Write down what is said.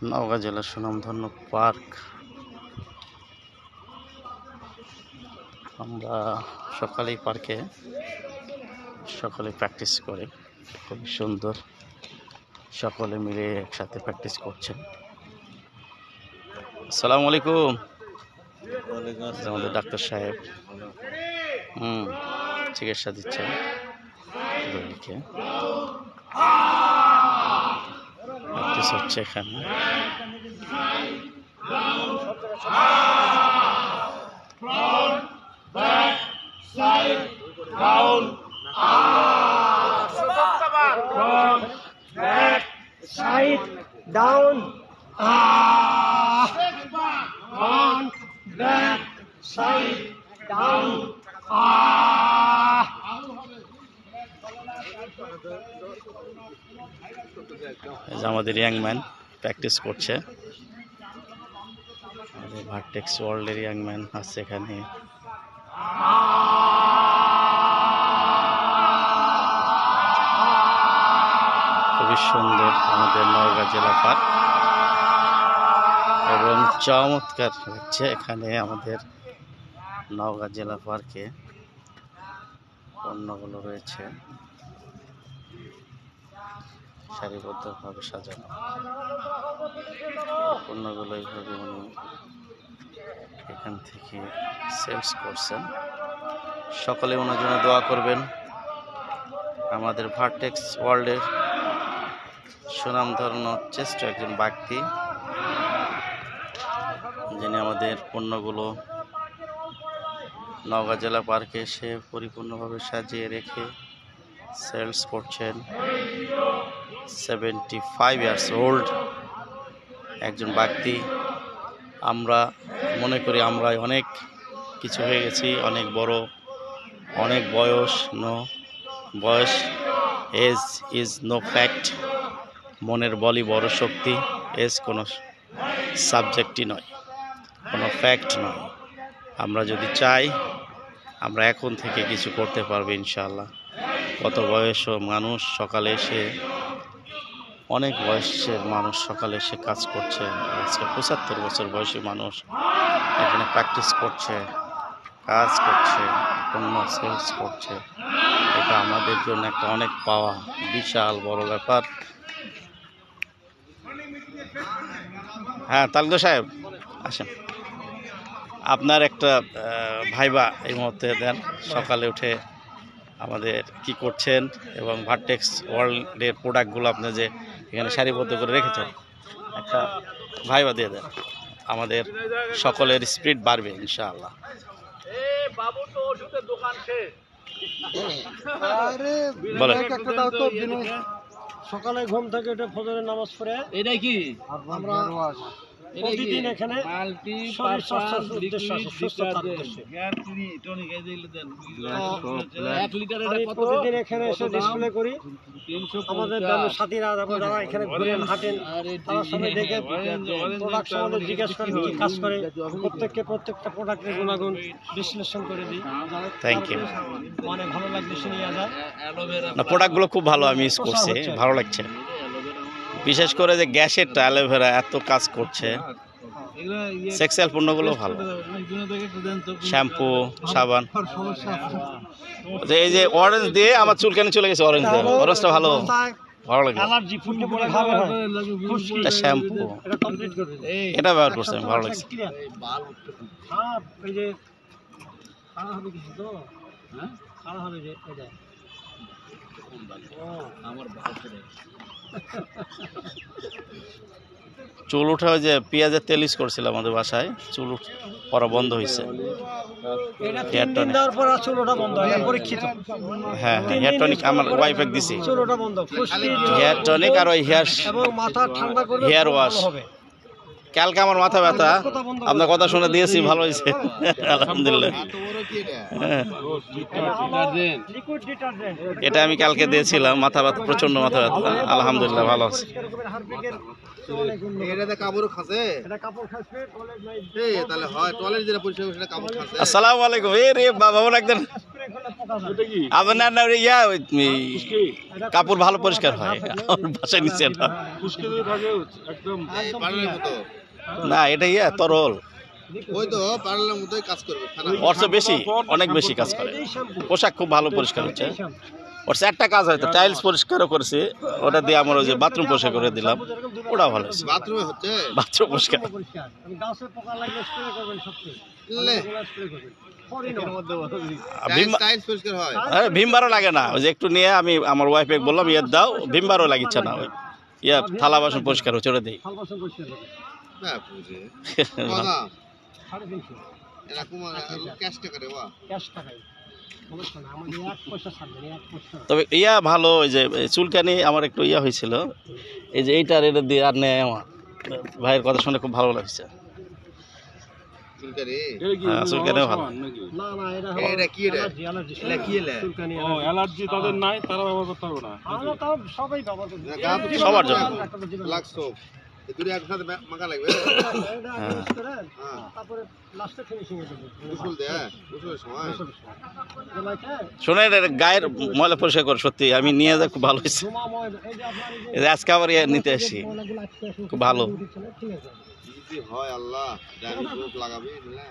নওগাঁ জেলার সুনামধন্য পার্ক। আমরা সকালেই পার্কে প্র্যাকটিস করি, খুবই সুন্দর। সকলে মিলে একসাথে প্র্যাকটিস করছেন। আসসালামু আলাইকুম। আমাদের ডাক্তার সাহেব চিকিৎসা দিচ্ছেন রোগীকে। প্র্যাকটিস হচ্ছে এখানে। Side down, front, back, side down, আমাদের ইয়াংম্যান প্র্যাকটিস করছে। ভার্টেক্স ওয়ার্ল্ডের ইয়াংম্যান আছে এখানে। খুবই সুন্দর আমাদের নওগাঁ জেলা পার্ক এবং চমৎকার হচ্ছে এখানে আমাদের নওগাঁ জেলা পার্কে পণ্যগুলো রয়েছে সারিবদ্ধভাবে সাজানো। পণ্যগুলো এইভাবে উনি এখান থেকে সেলস করছেন। সকলে ওনার জন্য দোয়া করবেন। আমাদের ভার্টেক্স ওয়ার্ল্ডের সুনামধন্য চেষ্ট একজন ব্যক্তি, যিনি আমাদের পণ্যগুলো নওগাঁ জেলা পার্কে এসে পরিপূর্ণভাবে সাজিয়ে রেখে সেলস করছেন। 75 ইয়ার্স ওল্ড একজন ব্যক্তি। আমরা মনে করি আমরা অনেক কিছু হয়ে গেছি, অনেক বড়, অনেক বয়স। Age is no fact. মনের বলই বড় শক্তি। এজ কোনো সাবজেক্টই নয়, কোনো ফ্যাক্ট নয়। আমরা যদি চাই আমরা এখন থেকে কিছু করতে পারবো ইনশাআল্লাহ। কত বয়সও মানুষ সকালে এসে, অনেক বয়সের মানুষ সকালে এসে কাজ করছে। আজকে 75 বছর বয়সী মানুষ এখানে প্র্যাকটিস করছে, কাজ করছে, পণ্য সেলস করছে। এটা আমাদের জন্য একটা অনেক পাওয়া, বিশাল বড় ব্যাপার। হ্যাঁ তালুকদার সাহেব আসেন, আপনার একটা ভাইবা এই মুহূর্তে দেন। সকালে উঠে আমাদের কি করছেন এবং ভার্টেক্স ওয়ার্ল্ডের প্রোডাক্টগুলো আপনি যে এখানে সারিবদ্ধ করে রেখেছেন, একটা ভাইবা দিয়ে দেন। আমাদের সকলের স্পিড বাড়বে ইনশাআল্লাহ। সকালে ঘুম থেকে উঠে ফজরের নামাজ পড়ে এটাই কি আমরা প্রতিদিন এখানে প্রতিদিন এখানে এসে ডিসপ্লে করি। আমাদের সাথীরা যারা এখানে ঘুরেন হাঁটেন, তারা সবাই দেখে প্রোডাক্ট সম্বন্ধে জিজ্ঞাসা করে কি কাজ করে, প্রত্যেকটা প্রোডাক্টের গুণাগুণ বিশ্লেষণ করে দিই। Thank you. মানে ভালো লাগবে শুনে যায়। প্রোডাক্টগুলো খুব ভালো, আমি ইউজ করছি, ভালো লাগছে। বিশেষ করে যে গ্যাসেরটা অ্যালোভেরা এত কাজ করছে। সেক্সুয়াল পণ্যগুলো ভালো, শ্যাম্পু, সাবান। এই যে অরেঞ্জ দিয়ে আমার চুল কেন চলে গেছে, অরেঞ্জটা ভালো, ভালো লাগে। এটা শ্যাম্পু, এটা ব্যবহার করছে, ভালো লাগছে। চুল উঠা ওই যে পেঁয়াজের তেল ইউজ করছিলাম আমাদের বাসায়, চুল পরা বন্ধ হয়েছে। হ্যাঁ, হেয়ার টনিক আমার ওয়াইফে দিছি, হেয়ার টনিক আর ওই হেয়ার ওয়াশ। কালকে আমার মাথা ব্যথা, আপনার কথা শুনে দিয়েছি, ভালো হয়েছে আলহামদুলিল্লাহ। এটা আমি কালকে দিয়েছিলাম, মাথা ব্যথা, প্রচন্ড মাথা ব্যথা, আলহামদুলিল্লাহ ভালো আছে। অনেক উন্নত। এটাতে কাপড় খাসে এটা কাপড় খাচ্ছে টয়লেট নাই এই তাহলে হয় টয়লেট যেটা পরিষ্কার করে সেটা কাপড় খাসে আসসালামু আলাইকুম এ রে বাবা একদিন স্প্রে করলে পোকা যায়। আপনার না ইয়া ওই কাপড় ভালো পরিষ্কার হয় আমার বাসায় নিচে না এই পার্লারের মতো না এটা ইয়া তরল ওই তো পার্লারের মতোই কাজ করবে খানা অর্থ বেশি অনেক বেশি কাজ করে এই শ্যাম্পু পোশাক খুব ভালো পরিষ্কার হচ্ছে এই শ্যাম্পু ওর একটা কাজ হয়তো টাইলস পরিষ্কারও করেছে ওটা দিয়ে আমরা ওই যে বাথরুম পরিষ্কার করে দিলাম ওটা ভালো হয়েছে বাথরুমে হচ্ছে বাথরুম পরিষ্কার পরিষ্কার আমি গাছে পোকা লাগলে স্প্রে করবেন সবচেয়ে লে স্প্রে করবেন পরিণত টাইলস পরিষ্কার হয় ভীমবারও লাগে না ওই যে একটু নিয়ে আমি আমার ওয়াইফে বললাম ইয়ে দাও ভীমবারও লাগিচ্ছে না ওই ইয়া থালা বাসন পরিষ্কার হচ্ছে ওটা দিই ফাল বাসন পরিষ্কার করবেন না বুঝে কথা 350 এরকম ক্যাশ টাকা রে বা ক্যাশ টাকায় সমস্যা না আমাদের 1 পয়সা ছাড়বেন 1 পয়সা তবে ইয়া ভালো ওই যে চুলকানি আমার একটু ইয়া হয়েছিল এই যে এইটার এটা দিয়ে আর নেয় আমার ভাইয়ের কথা শুনে খুব ভালো লাগছে চুলকারি হ্যাঁ চুলকানিও ভালো না না এটা এটা কি এটা? অ্যালার্জি এটা কি এলে? চুলকানি অ্যালার্জি তাদের নাই তারা ব্যবহার করতে পারবে না আমরা তাও সবাই ব্যবহার করি গা তো সবার জন্য। ব্ল্যাক সোপ এই দুটো একসাথে মাখা লাগবে এটা আগে use করেন, হ্যাঁ তারপরে লাস্টে ফিনিশিং এ দেবেন গোসল দে গোসলের সময় শোনে গায়ের ময়লা পরিষ্কার করে সত্যি আমি নিয়ে যা খুব ভালো হয়েছে ধুমাময় এই যে আপনার এই এই যে আজকে আবার ইয়ে নিতে আসি ময়লাগুলো আটকে আছে, খুব ভালো ঠিক আছে যদি হয় আল্লাহ জানি রূপ লাগাবি বুঝলে